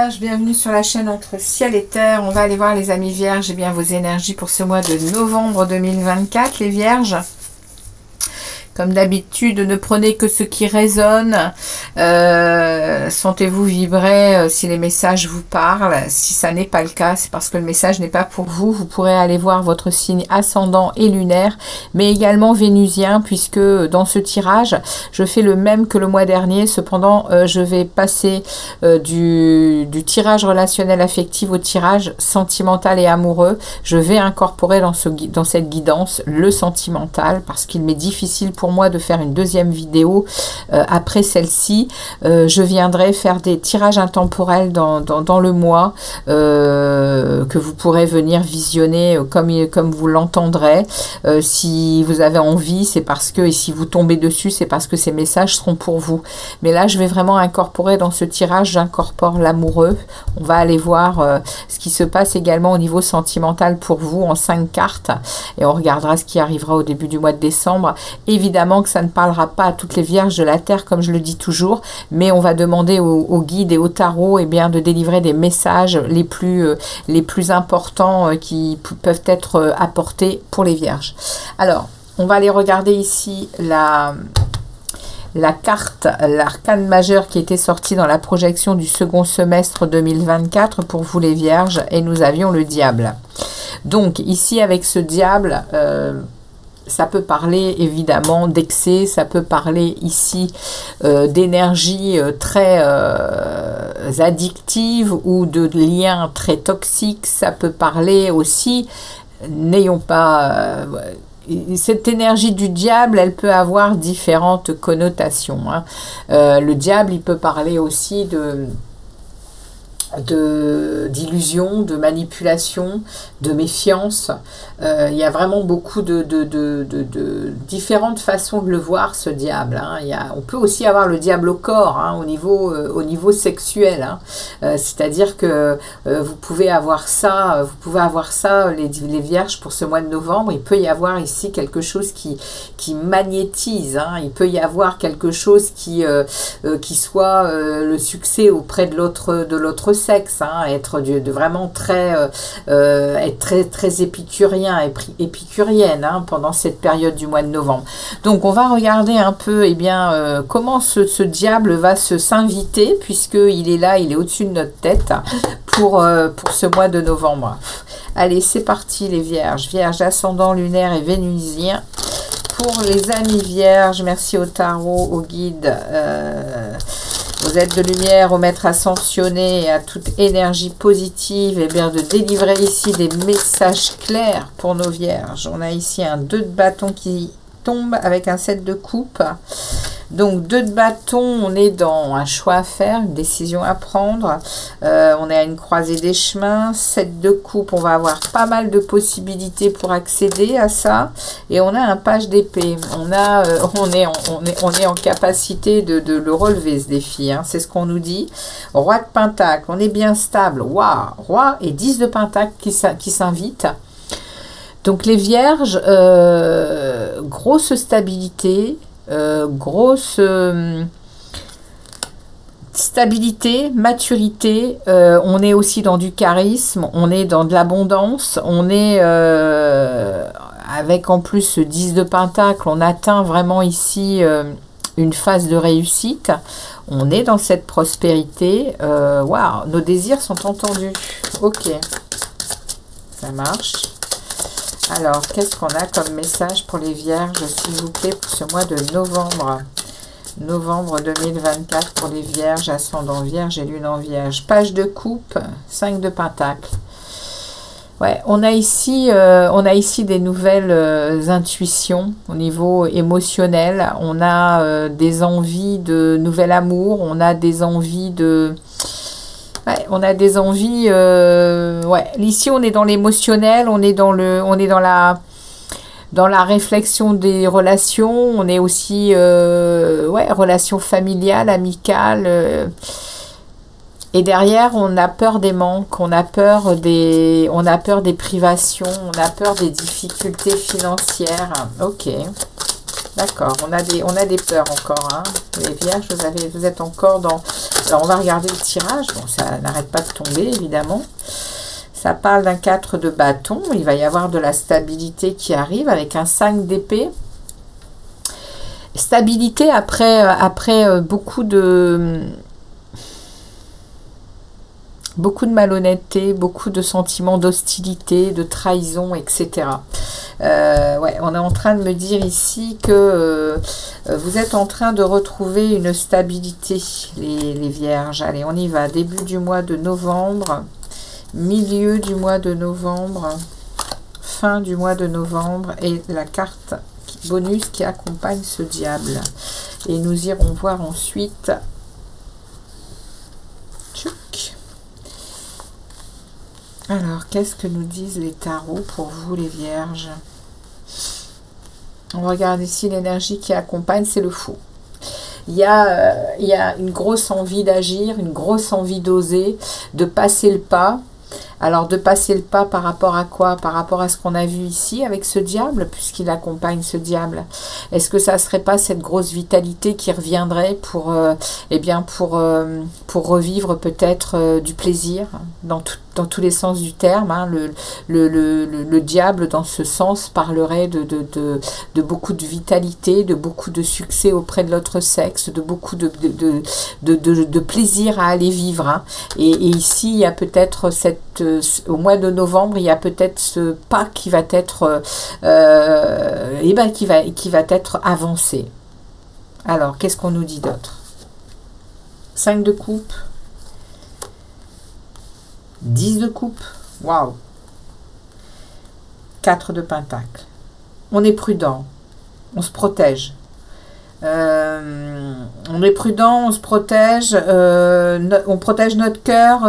Vierges, bienvenue sur la chaîne Entre Ciel et Terre. On va aller voir les amis Vierges et bien vos énergies pour ce mois de novembre 2024, les Vierges. Comme d'habitude, ne prenez que ce qui résonne. Sentez-vous vibrer si les messages vous parlent. Si ça n'est pas le cas, c'est parce que le message n'est pas pour vous. Vous pourrez aller voir votre signe ascendant et lunaire, mais également vénusien, puisque dans ce tirage, je fais le même que le mois dernier. Cependant, je vais passer du tirage relationnel affectif au tirage sentimental et amoureux. Je vais incorporer dans cette guidance le sentimental, parce qu'il m'est difficile pour moi de faire une deuxième vidéo après celle-ci. Je viendrai faire des tirages intemporels dans le mois que vous pourrez venir visionner comme vous l'entendrez. Si vous avez envie, c'est parce que, et si vous tombez dessus, c'est parce que ces messages seront pour vous. Mais là, je vais vraiment incorporer dans ce tirage, j'incorpore l'amoureux. On va aller voir ce qui se passe également au niveau sentimental pour vous en 5 cartes. Et on regardera ce qui arrivera au début du mois de décembre. Évidemment que ça ne parlera pas à toutes les vierges de la Terre, comme je le dis toujours, mais on va demander aux guides et au tarot de délivrer des messages les plus importants qui peuvent être apportés pour les vierges. Alors, on va aller regarder ici la carte, l'arcane majeur qui était sortie dans la projection du second semestre 2024 pour vous les vierges, et nous avions le diable. Donc ici avec ce diable, ça peut parler évidemment d'excès, ça peut parler ici d'énergie très addictive ou de liens très toxiques. Ça peut parler aussi, n'ayons pas... cette énergie du diable, elle peut avoir différentes connotations. Hein. Le diable, il peut parler aussi d'illusion, de manipulation, de méfiance. Il y a vraiment beaucoup de différentes façons de le voir, ce diable. Hein. On peut aussi avoir le diable au corps, hein, au niveau sexuel. Hein. C'est-à-dire que vous pouvez avoir ça, les vierges, pour ce mois de novembre. Il peut y avoir ici quelque chose qui magnétise. Hein. Il peut y avoir quelque chose qui soit le succès auprès de l'autre sexe, hein, être vraiment être très épicurien, épicurienne, hein, pendant cette période du mois de novembre. Donc on va regarder un peu comment ce diable va s'inviter, puisqu'il est là, il est au-dessus de notre tête pour ce mois de novembre. Allez, c'est parti les vierges, vierges ascendant lunaire et vénusien. Pour les amis vierges, merci au tarot, au guide, aux aides de lumière, aux maîtres ascensionnés et à toute énergie positive, et bien de délivrer ici des messages clairs pour nos vierges. On a ici un 2 de bâton qui tombe avec un 7 de coupe. Donc 2 de bâton, on est dans un choix à faire, une décision à prendre. On est à une croisée des chemins. 7 de coupe, on va avoir pas mal de possibilités pour accéder à ça. Et on a un page d'épée. On est en capacité de le relever, ce défi. Hein. C'est ce qu'on nous dit. Roi de pentacle, on est bien stable. Waouh, roi et 10 de pentacle qui s'invitent. Donc les vierges, grosse stabilité. Grosse stabilité, maturité, on est aussi dans du charisme, on est dans de l'abondance, on est avec en plus ce 10 de pentacle, on atteint vraiment ici une phase de réussite, on est dans cette prospérité. Waouh, nos désirs sont entendus. Ok, ça marche. Alors, qu'est-ce qu'on a comme message pour les vierges, s'il vous plaît, pour ce mois de novembre? Novembre 2024 pour les vierges, ascendant vierge et lune en vierge. Page de coupe, 5 de pentacle. Ouais, on a ici des nouvelles intuitions au niveau émotionnel. On a des envies de nouvel amour. On a des envies de... Ouais, on a des envies, ouais, ici on est dans l'émotionnel, on est dans la réflexion des relations, on est aussi, ouais, relations familiales, amicales, et derrière on a peur des manques, on a peur des privations, on a peur des difficultés financières. Ok. D'accord, on a des peurs encore, hein. Les vierges, vous êtes encore dans... Alors, on va regarder le tirage. Bon, ça n'arrête pas de tomber, évidemment. Ça parle d'un 4 de bâton. Il va y avoir de la stabilité qui arrive avec un 5 d'épée. Stabilité après beaucoup de malhonnêteté, beaucoup de sentiments d'hostilité, de trahison, etc. Ouais, on est en train de me dire ici que vous êtes en train de retrouver une stabilité, les vierges. Allez, on y va. Début du mois de novembre, milieu du mois de novembre, fin du mois de novembre et la carte bonus qui accompagne ce diable. Et nous irons voir ensuite. Tchouk. Alors, qu'est-ce que nous disent les tarots pour vous, les vierges? On regarde ici l'énergie qui accompagne, c'est le fou. Il y a une grosse envie d'agir, une grosse envie d'oser, de passer le pas. Alors, de passer le pas par rapport à quoi? Par rapport à ce qu'on a vu ici avec ce diable, puisqu'il accompagne ce diable. Est-ce que ça ne serait pas cette grosse vitalité qui reviendrait pour, eh bien pour revivre peut-être du plaisir dans tous les sens du terme, hein. Le diable, dans ce sens, parlerait de beaucoup de vitalité, de beaucoup de succès auprès de l'autre sexe, de beaucoup de plaisir à aller vivre, hein. Et ici, il y a peut-être au mois de novembre, il y a peut-être ce pas qui va être, qui va être avancé. Alors, qu'est-ce qu'on nous dit d'autre? 5 de coupe. 10 de coupe. Waouh. 4 de pentacle. On est prudent. On se protège. On est prudent, on se protège. On protège notre cœur,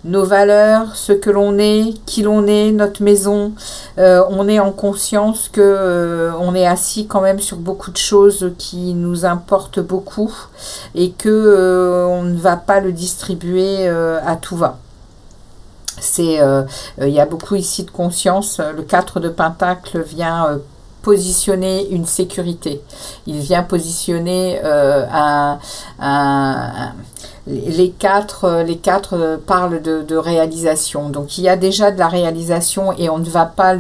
nos valeurs, ce que l'on est, qui l'on est, notre maison. On est en conscience que on est assis quand même sur beaucoup de choses qui nous importent beaucoup et que on ne va pas le distribuer à tout va. Il y a beaucoup ici de conscience. Le 4 de pentacle vient positionner une sécurité. Il vient positionner les quatre parlent de réalisation. Donc il y a déjà de la réalisation et on ne va pas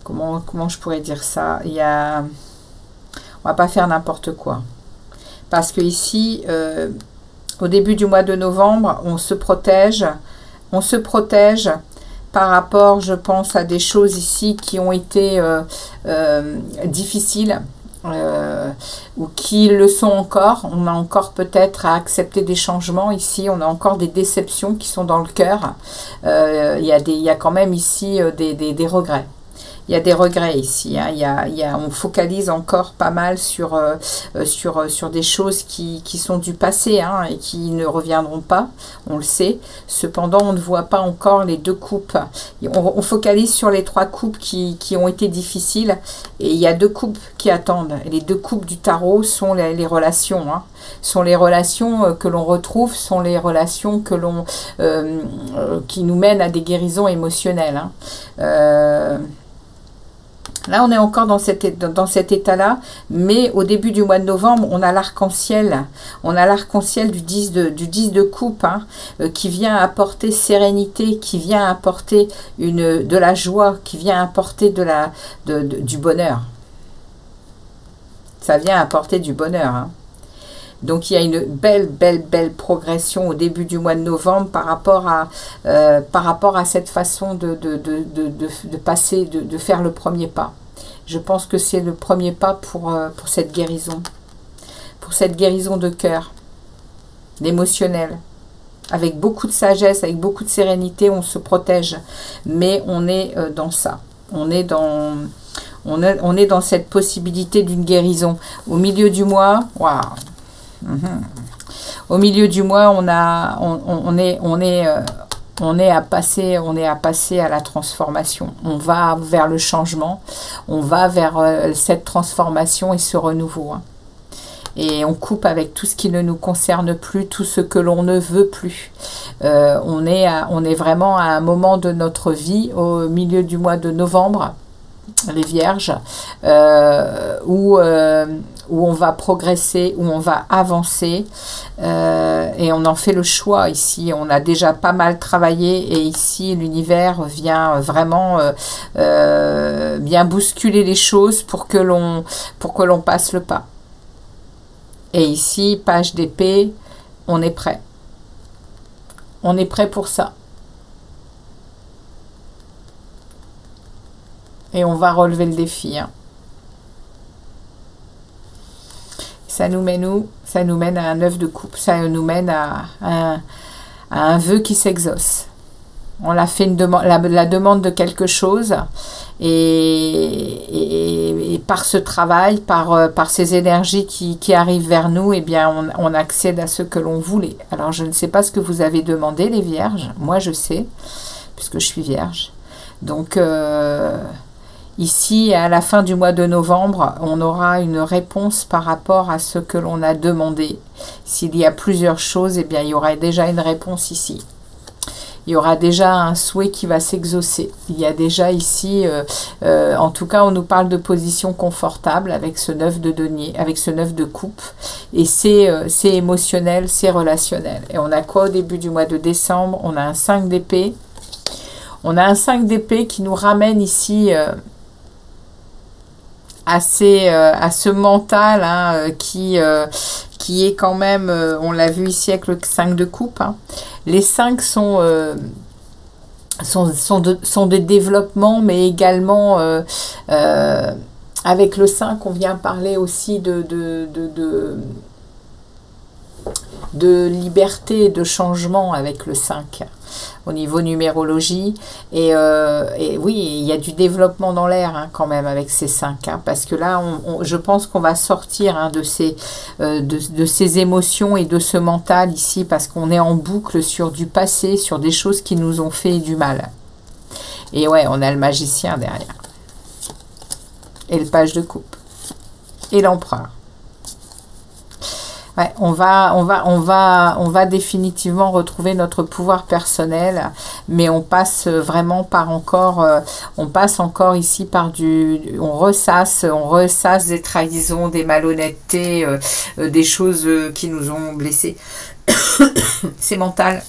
comment je pourrais dire ça? On va pas faire n'importe quoi. Parce que ici, au début du mois de novembre, on se protège par rapport, je pense, à des choses ici qui ont été difficiles ou qui le sont encore. On a encore peut-être à accepter des changements ici. On a encore des déceptions qui sont dans le cœur. Il y a quand même ici des regrets. Il y a des regrets ici, hein. On focalise encore pas mal sur des choses qui sont du passé, hein, et qui ne reviendront pas, on le sait. Cependant, on ne voit pas encore les 2 coupes. On focalise sur les 3 coupes qui ont été difficiles. Et il y a 2 coupes qui attendent. Et les 2 coupes du tarot sont les relations, hein. Sont les relations que l'on retrouve, sont les relations que qui nous mènent à des guérisons émotionnelles, hein. Là, on est encore dans cet état-là, mais au début du mois de novembre, on a l'arc-en-ciel. On a l'arc-en-ciel du 10 de coupe, hein, qui vient apporter sérénité, qui vient apporter de la joie, qui vient apporter du bonheur. Ça vient apporter du bonheur, hein. Donc, il y a une belle progression au début du mois de novembre par rapport à cette façon de passer, de faire le premier pas. Je pense que c'est le premier pas pour cette guérison. Pour cette guérison de cœur, d'émotionnel. Avec beaucoup de sagesse, avec beaucoup de sérénité, on se protège. Mais on est dans ça. On est dans cette possibilité d'une guérison. Au milieu du mois, waouh! Au milieu du mois, on est à passer à la transformation. On va vers le changement, on va vers cette transformation et ce renouveau, hein. Et on coupe avec tout ce qui ne nous concerne plus, tout ce que l'on ne veut plus. On est vraiment à un moment de notre vie, au milieu du mois de novembre, les Vierges, où on va progresser, où on va avancer, et on en fait le choix ici. On a déjà pas mal travaillé, et ici l'univers vient vraiment bien bousculer les choses pour que l'on passe le pas. Et ici, page d'épée, on est prêt. On est prêt pour ça. Et on va relever le défi. Hein. Ça nous mène où? Ça nous mène à un 9 de coupe. Ça nous mène à un vœu qui s'exauce. On a fait la demande de quelque chose. Et par ce travail, par ces énergies qui arrivent vers nous, eh bien, on accède à ce que l'on voulait. Alors, je ne sais pas ce que vous avez demandé, les Vierges. Moi, je sais, puisque je suis Vierge. Donc, ici, à la fin du mois de novembre, on aura une réponse par rapport à ce que l'on a demandé. S'il y a plusieurs choses, eh bien, il y aura déjà une réponse ici. Il y aura déjà un souhait qui va s'exaucer. Il y a déjà ici, en tout cas, on nous parle de position confortable avec ce 9 de denier, avec ce 9 de coupe. Et c'est émotionnel, c'est relationnel. Et on a quoi au début du mois de décembre? On a un 5 d'épée. On a un 5 d'épée qui nous ramène ici à ce mental hein, qui est quand même, on l'a vu ici avec le 5 de coupe. Hein. Les 5 sont des développements, mais également avec le 5, on vient parler aussi de liberté et de changement avec le 5 au niveau numérologie. Et oui, il y a du développement dans l'air hein, quand même avec ces 5 hein, parce que là je pense qu'on va sortir hein, de ces émotions et de ce mental ici, parce qu'on est en boucle sur du passé, sur des choses qui nous ont fait du mal. Et ouais, on a le magicien derrière et le page de coupe et l'empereur. Ouais, on va définitivement retrouver notre pouvoir personnel, mais on passe vraiment par encore, on passe encore ici par on ressasse des trahisons, des malhonnêtetés, des choses qui nous ont blessés. C'est mental.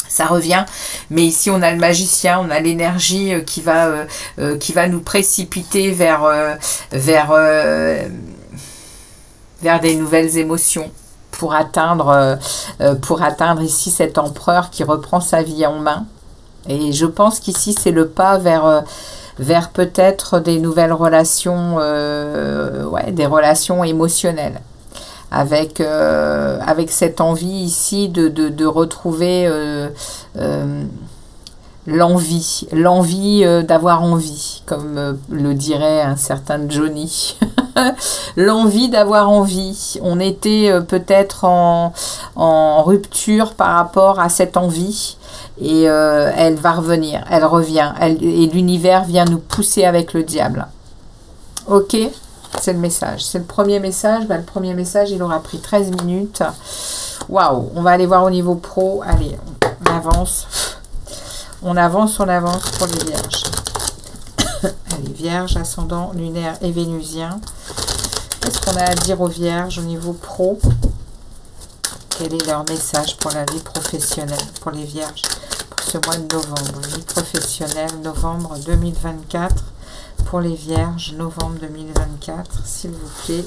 Ça revient, mais ici on a le magicien, on a l'énergie qui va nous précipiter vers des nouvelles émotions pour atteindre ici cet empereur qui reprend sa vie en main. Et je pense qu'ici c'est le pas vers peut-être des nouvelles relations, des relations émotionnelles. Avec cette envie ici de retrouver l'envie d'avoir envie, comme le dirait un certain Johnny. L'envie d'avoir envie. On était peut-être en rupture par rapport à cette envie, et elle va revenir, elle revient, et l'univers vient nous pousser avec le diable. Ok, c'est le message, c'est le premier message. Le premier message, il aura pris 13 minutes. Waouh, on va aller voir au niveau pro. Allez, on avance. On avance pour les Vierges. Allez, Vierges, ascendant lunaire et vénusien. Qu'est-ce qu'on a à dire aux Vierges au niveau pro? Quel est leur message pour la vie professionnelle, pour les Vierges, pour ce mois de novembre? Vie professionnelle, novembre 2024. Pour les Vierges, novembre 2024, s'il vous plaît.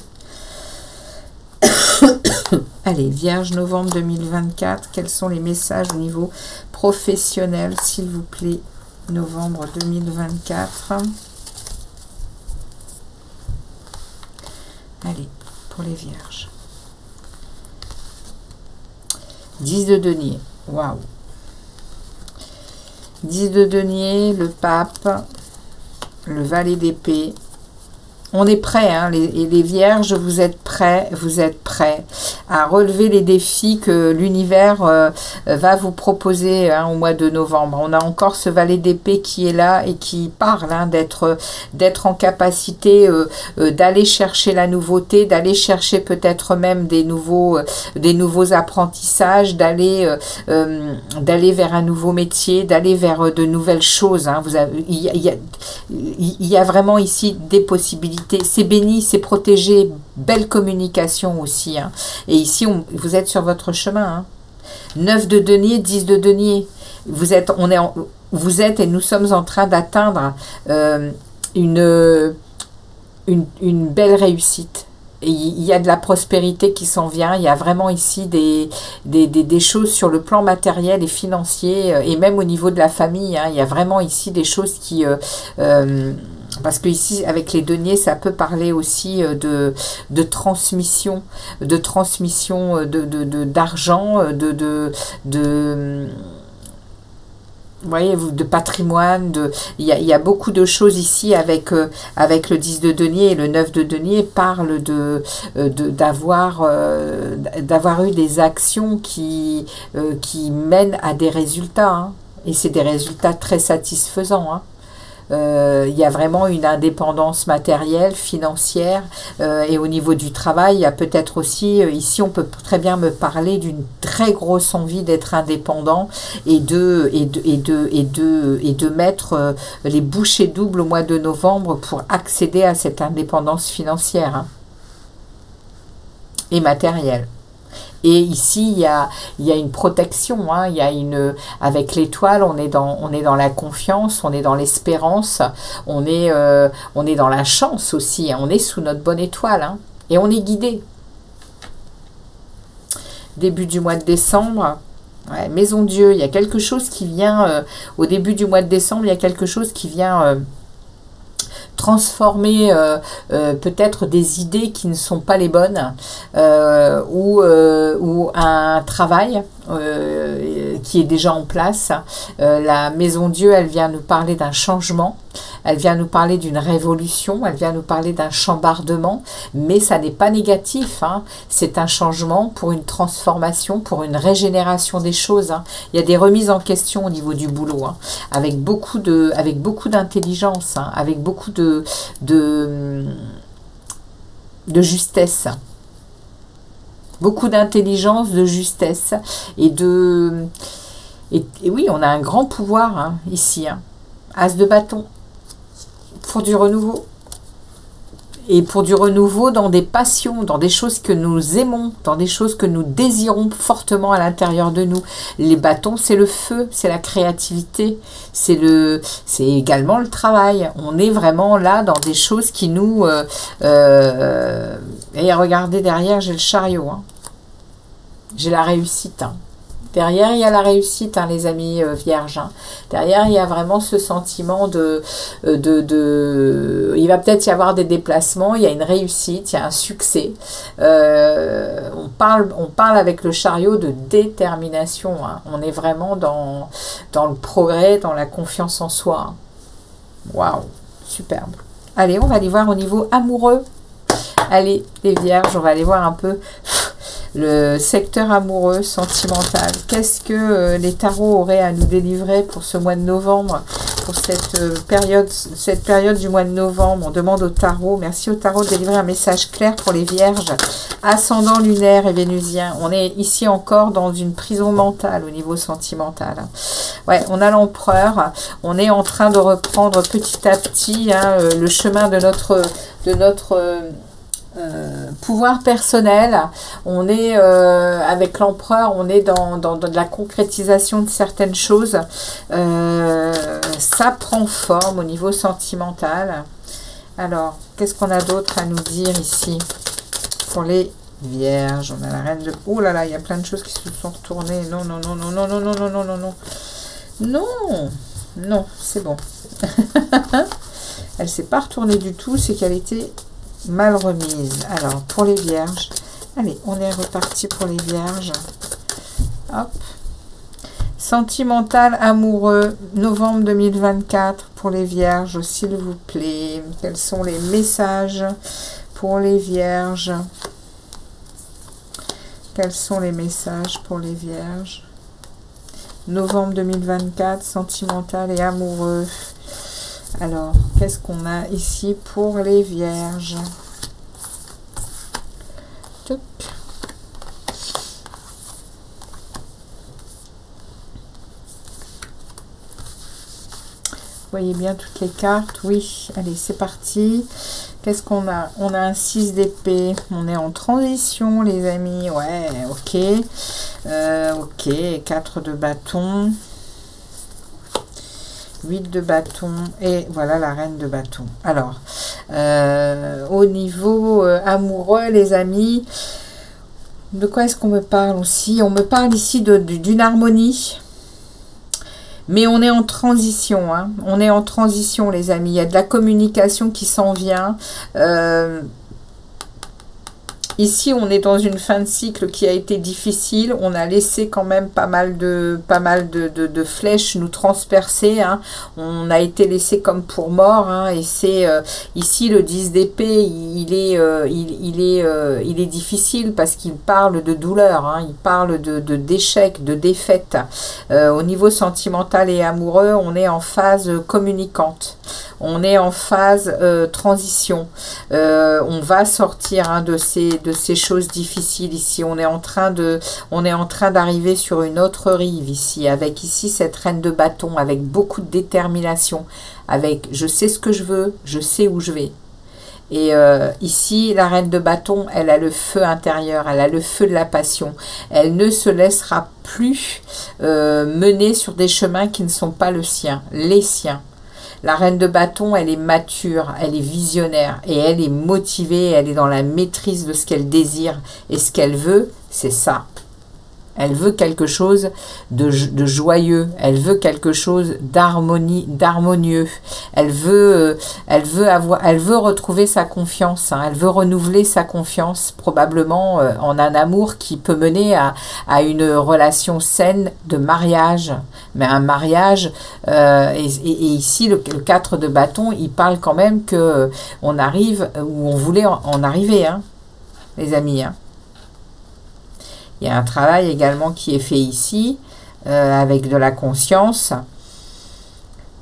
Allez, Vierge, novembre 2024. Quels sont les messages au niveau professionnel, s'il vous plaît? Novembre 2024. Allez, pour les Vierges. 10 de denier. Waouh. 10 de denier, le pape, le valet d'épée, On est prêts, hein, les vierges, vous êtes prêts à relever les défis que l'univers va vous proposer hein, au mois de novembre. On a encore ce valet d'épée qui est là et qui parle hein, d'être en capacité d'aller chercher la nouveauté, d'aller chercher peut-être même des nouveaux apprentissages, d'aller vers un nouveau métier, d'aller vers de nouvelles choses. Hein. Il y a vraiment ici des possibilités. C'est béni, c'est protégé, belle communication aussi. Hein. Et ici, vous êtes sur votre chemin. Hein. 9 de denier, 10 de denier. Vous êtes et nous sommes en train d'atteindre une belle réussite. Et il y a de la prospérité qui s'en vient. Il y a vraiment ici des choses sur le plan matériel et financier et même au niveau de la famille. Hein. Il y a vraiment ici des choses qui... parce que ici, avec les deniers, ça peut parler aussi de transmission, d'argent, vous voyez, de patrimoine, il y a beaucoup de choses ici avec le 10 de denier et le 9 de denier parle d'avoir eu des actions qui mènent à des résultats. Hein. Et c'est des résultats très satisfaisants. Hein. Il y a vraiment une indépendance matérielle, financière et au niveau du travail, il y a peut-être aussi, ici on peut très bien me parler d'une très grosse envie d'être indépendant et de mettre les bouchées doubles au mois de novembre pour accéder à cette indépendance financière hein, et matérielle. Et ici, il y a une protection, hein, avec l'étoile, on est dans la confiance, on est dans l'espérance, on est dans la chance aussi, hein, on est sous notre bonne étoile, hein, et on est guidé. Début du mois de décembre, ouais, Maison Dieu, il y a quelque chose qui vient, au début du mois de décembre, il y a quelque chose qui vient... transformer peut-être des idées qui ne sont pas les bonnes ou un travail qui est déjà en place. La Maison Dieu, elle vient nous parler d'un changement, elle vient nous parler d'une révolution, elle vient nous parler d'un chambardement, mais ça n'est pas négatif, hein. C'est un changement pour une transformation, pour une régénération des choses. Hein. Il y a des remises en question au niveau du boulot, hein, avec beaucoup d'intelligence, hein, avec beaucoup de justesse. Beaucoup d'intelligence, de justesse et oui, on a un grand pouvoir hein, ici. Hein. As de bâton pour du renouveau. Et pour du renouveau dans des passions, dans des choses que nous aimons, dans des choses que nous désirons fortement à l'intérieur de nous. Les bâtons, c'est le feu, c'est la créativité, c'est également le travail. On est vraiment là dans des choses qui nous... et regardez derrière, j'ai le chariot. Hein. J'ai la réussite. Hein. Derrière, il y a la réussite, hein, les amis vierges. Hein. Derrière, il y a vraiment ce sentiment il va peut-être y avoir des déplacements, il y a une réussite, il y a un succès. On parle avec le chariot de détermination. Hein. On est vraiment dans le progrès, dans la confiance en soi. Waouh, superbe. Allez, on va aller voir au niveau amoureux. Allez, les vierges, on va aller voir un peu... le secteur amoureux, sentimental. Qu'est-ce que les tarots auraient à nous délivrer pour ce mois de novembre, pour cette période du mois de novembre? On demande au tarot, merci au tarot de délivrer un message clair pour les vierges, ascendant lunaire et vénusien. On est ici encore dans une prison mentale au niveau sentimental. Ouais, on a l'empereur, on est en train de reprendre petit à petit hein, le chemin de notre pouvoir personnel. On est avec l'empereur, on est dans de la concrétisation de certaines choses. Ça prend forme au niveau sentimental. Alors, qu'est-ce qu'on a d'autre à nous dire ici pour les vierges? On a la reine de... Oh là là, il y a plein de choses qui se sont retournées. Non, non, non, non, non, non, non, non, non, non, non. Non, non, c'est bon. Elle s'est pas retournée du tout, c'est qu'elle était mal remise. Alors, pour les vierges, allez, on est reparti pour les vierges. Hop. Sentimental, amoureux, novembre 2024 pour les vierges, s'il vous plaît. Quels sont les messages pour les vierges? Quels sont les messages pour les vierges? Novembre 2024, sentimental et amoureux. Alors, qu'est-ce qu'on a ici pour les vierges? Tuc. Vous voyez bien toutes les cartes? Oui, allez, c'est parti. Qu'est-ce qu'on a? On a un 6 d'épée. On est en transition, les amis. Ouais, ok. Ok, 4 de bâton. 8 de bâton. Et voilà la reine de bâton. Alors, au niveau amoureux, les amis, de quoi est-ce qu'on me parle aussi? On me parle ici d'une harmonie. Mais on est en transition, hein. On est en transition, les amis. Il y a de la communication qui s'en vient. Ici, on est dans une fin de cycle qui a été difficile. On a laissé quand même pas mal de flèches nous transpercer, hein. On a été laissé comme pour mort, hein. Et c'est ici le 10 d'épée, il est difficile parce qu'il parle de douleur, hein. Il parle d'échec, de défaite. Au niveau sentimental et amoureux, on est en phase communicante. On est en phase transition. On va sortir, hein, de ces choses difficiles ici. On est en train d'arriver sur une autre rive ici, avec ici cette reine de bâton, avec beaucoup de détermination, avec je sais ce que je veux, je sais où je vais. Et ici, la reine de bâton, elle a le feu intérieur, elle a le feu de la passion. Elle ne se laissera plus mener sur des chemins qui ne sont pas les siens. La reine de bâton, elle est mature, elle est visionnaire et elle est motivée, elle est dans la maîtrise de ce qu'elle désire. Et ce qu'elle veut, c'est ça. Elle veut quelque chose de joyeux, elle veut quelque chose d'harmonieux. Elle veut retrouver sa confiance, hein. Elle veut renouveler sa confiance, probablement en un amour qui peut mener à une relation saine de mariage. Mais un mariage, et ici le 4 de bâton, il parle quand même que on arrive où on voulait en arriver, hein, les amis, hein. Il y a un travail également qui est fait ici, avec de la conscience,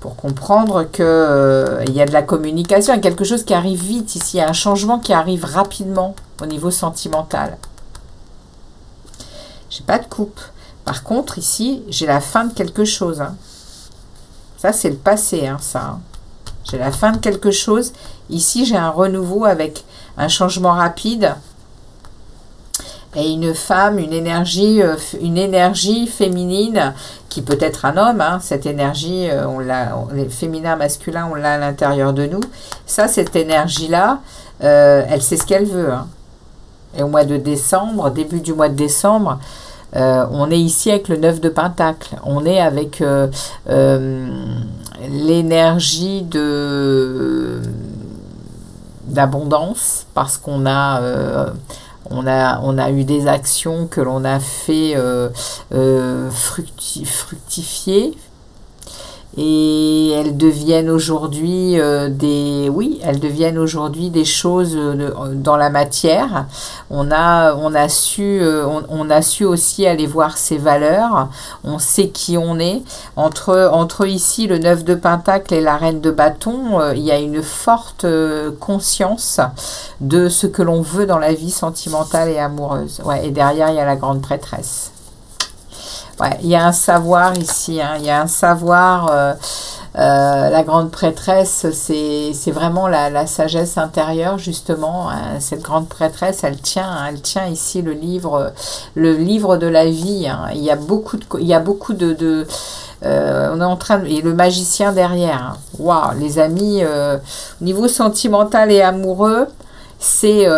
pour comprendre que il y a de la communication, il y a quelque chose qui arrive vite ici, il y a un changement qui arrive rapidement au niveau sentimental. J'ai pas de coupe. Par contre, ici, j'ai la fin de quelque chose, hein. Ça, c'est le passé, hein, ça, hein. J'ai la fin de quelque chose. Ici, j'ai un renouveau avec un changement rapide. Et une femme, une énergie féminine, qui peut être un homme, hein, cette énergie, les féminins, masculins, on l'a à l'intérieur de nous. Ça, cette énergie-là, elle sait ce qu'elle veut, hein. Et au mois de décembre, début du mois de décembre, on est ici avec le 9 de Pentacle. On est avec l'énergie d'abondance, parce qu'on a... On a eu des actions que l'on a fait fructifier, et elles deviennent aujourd'hui des choses dans la matière. On a su aussi aller voir ses valeurs. On sait qui on est. Entre ici le 9 de Pentacle et la reine de bâton, il y a une forte conscience de ce que l'on veut dans la vie sentimentale et amoureuse. Ouais, et derrière, il y a la grande prêtresse. Ouais, il y a un savoir ici, hein, il y a un savoir, la grande prêtresse, c'est vraiment la sagesse intérieure, justement, hein. Cette grande prêtresse, elle tient ici le livre de la vie, hein. Il y a beaucoup de on est en train et le magicien derrière, hein. Waouh, les amis, au niveau sentimental et amoureux, c'est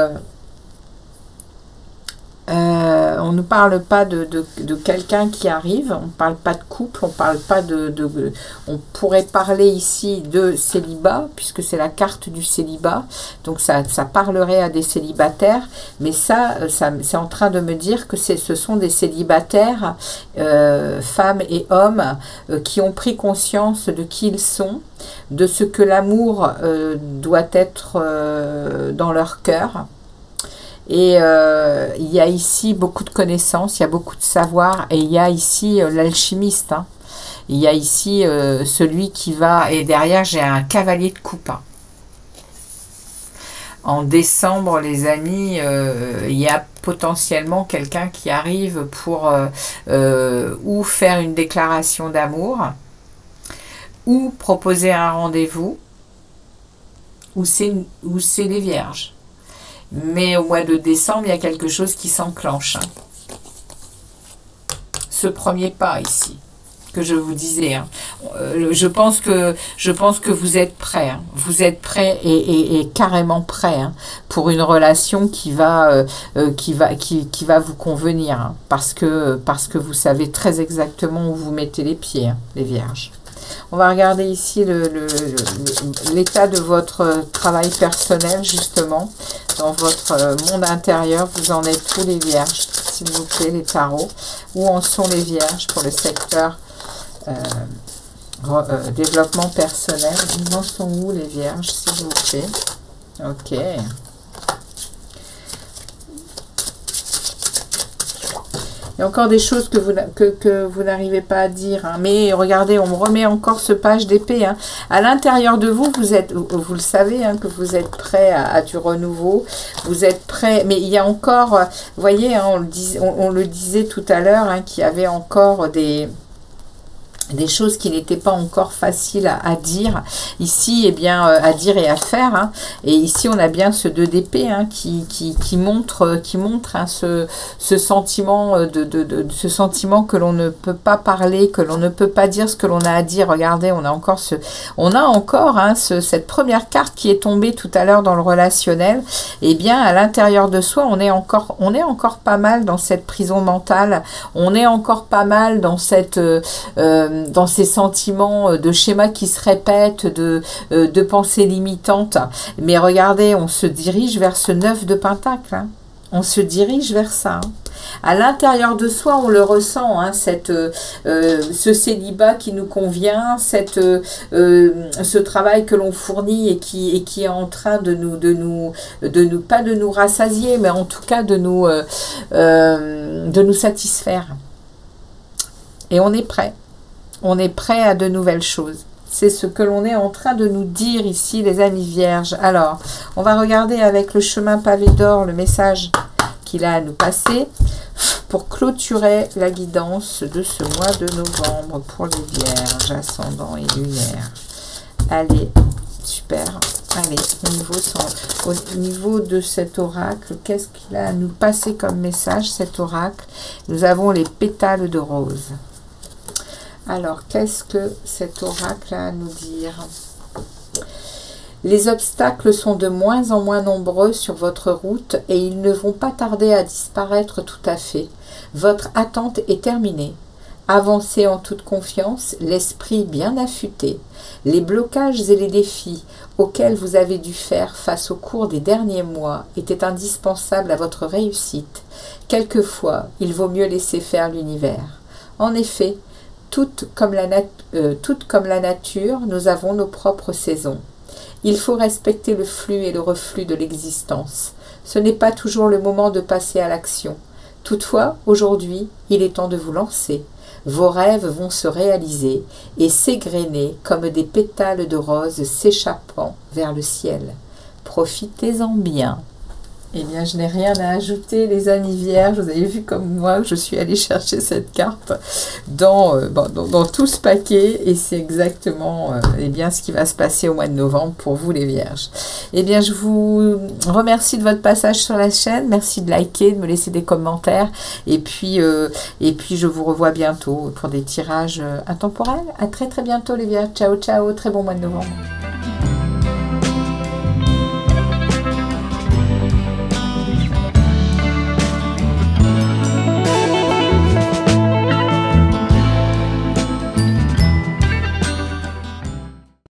On ne parle pas de quelqu'un qui arrive, on ne parle pas de couple, on parle pas on pourrait parler ici de célibat, puisque c'est la carte du célibat, donc ça parlerait à des célibataires, mais ça c'est en train de me dire que ce sont des célibataires, femmes et hommes, qui ont pris conscience de qui ils sont, de ce que l'amour doit être dans leur cœur. Et il y a ici beaucoup de connaissances, il y a beaucoup de savoir, et il y a ici l'alchimiste. Hein. Il y a ici celui qui va, et derrière j'ai un cavalier de coupe. Hein. En décembre, les amis, il y a potentiellement quelqu'un qui arrive pour ou faire une déclaration d'amour, ou proposer un rendez-vous, ou c'est les vierges. Mais au mois de décembre, il y a quelque chose qui s'enclenche. Hein. Ce premier pas ici, que je vous disais. Hein. Je pense que vous êtes prêts. Hein. Vous êtes prêts et carrément prêts hein, pour une relation qui va vous convenir. Hein, parce que vous savez très exactement où vous mettez les pieds, hein, les vierges. On va regarder ici l'état de votre travail personnel, justement, dans votre monde intérieur. Vous en êtes où, les vierges, s'il vous plaît, les tarots? Où en sont les vierges pour le secteur développement personnel? Ils en sont où, les vierges, s'il vous plaît? Ok. Il y a encore des choses que vous n'arrivez pas à dire. Hein. Mais regardez, on me remet encore ce page d'épée. Hein. À l'intérieur de vous, vous le savez, hein, que vous êtes prêt à du renouveau. Vous êtes prêt. Mais il y a encore, vous voyez, hein, on le disait tout à l'heure, hein, qu'il y avait encore des choses qui n'étaient pas encore faciles à dire. Ici, eh bien, à dire et à faire. Hein. Et ici, on a bien ce 2 d'épée hein, qui montre hein, ce sentiment ce sentiment que l'on ne peut pas parler, que l'on ne peut pas dire ce que l'on a à dire. Regardez, on a encore hein, cette première carte qui est tombée tout à l'heure dans le relationnel. Eh bien, à l'intérieur de soi, on est encore pas mal dans cette prison mentale. On est encore pas mal dans dans ces sentiments de schémas qui se répètent, de pensées limitantes. Mais regardez, on se dirige vers ce 9 de Pentacle. Hein. On se dirige vers ça. Hein. À l'intérieur de soi, on le ressent, hein, ce célibat qui nous convient, ce travail que l'on fournit et qui est en train pas de nous rassasier, mais en tout cas de nous satisfaire. Et on est prêt. On est prêt à de nouvelles choses. C'est ce que l'on est en train de nous dire ici, les amis vierges. Alors, on va regarder avec le chemin pavé d'or le message qu'il a à nous passer pour clôturer la guidance de ce mois de novembre pour les vierges, ascendant et lunaire. Allez, super. Allez, au niveau de cet oracle, qu'est-ce qu'il a à nous passer comme message, cet oracle? Nous avons les pétales de rose. Alors, qu'est-ce que cet oracle a à nous dire? Les obstacles sont de moins en moins nombreux sur votre route et ils ne vont pas tarder à disparaître tout à fait. Votre attente est terminée. Avancez en toute confiance, l'esprit bien affûté. Les blocages et les défis auxquels vous avez dû faire face au cours des derniers mois étaient indispensables à votre réussite. Quelquefois, il vaut mieux laisser faire l'univers. En effet, toutes comme la nature, nous avons nos propres saisons. Il faut respecter le flux et le reflux de l'existence. Ce n'est pas toujours le moment de passer à l'action. Toutefois, aujourd'hui, il est temps de vous lancer. Vos rêves vont se réaliser et s'égrener comme des pétales de rose s'échappant vers le ciel. Profitez-en bien. Eh bien, je n'ai rien à ajouter, les amis vierges. Vous avez vu comme moi, je suis allée chercher cette carte dans tout ce paquet. Et c'est exactement eh bien, ce qui va se passer au mois de novembre pour vous, les vierges. Eh bien, je vous remercie de votre passage sur la chaîne. Merci de liker, de me laisser des commentaires. Et puis je vous revois bientôt pour des tirages intemporels. À très très bientôt, les vierges. Ciao, ciao. Très bon mois de novembre.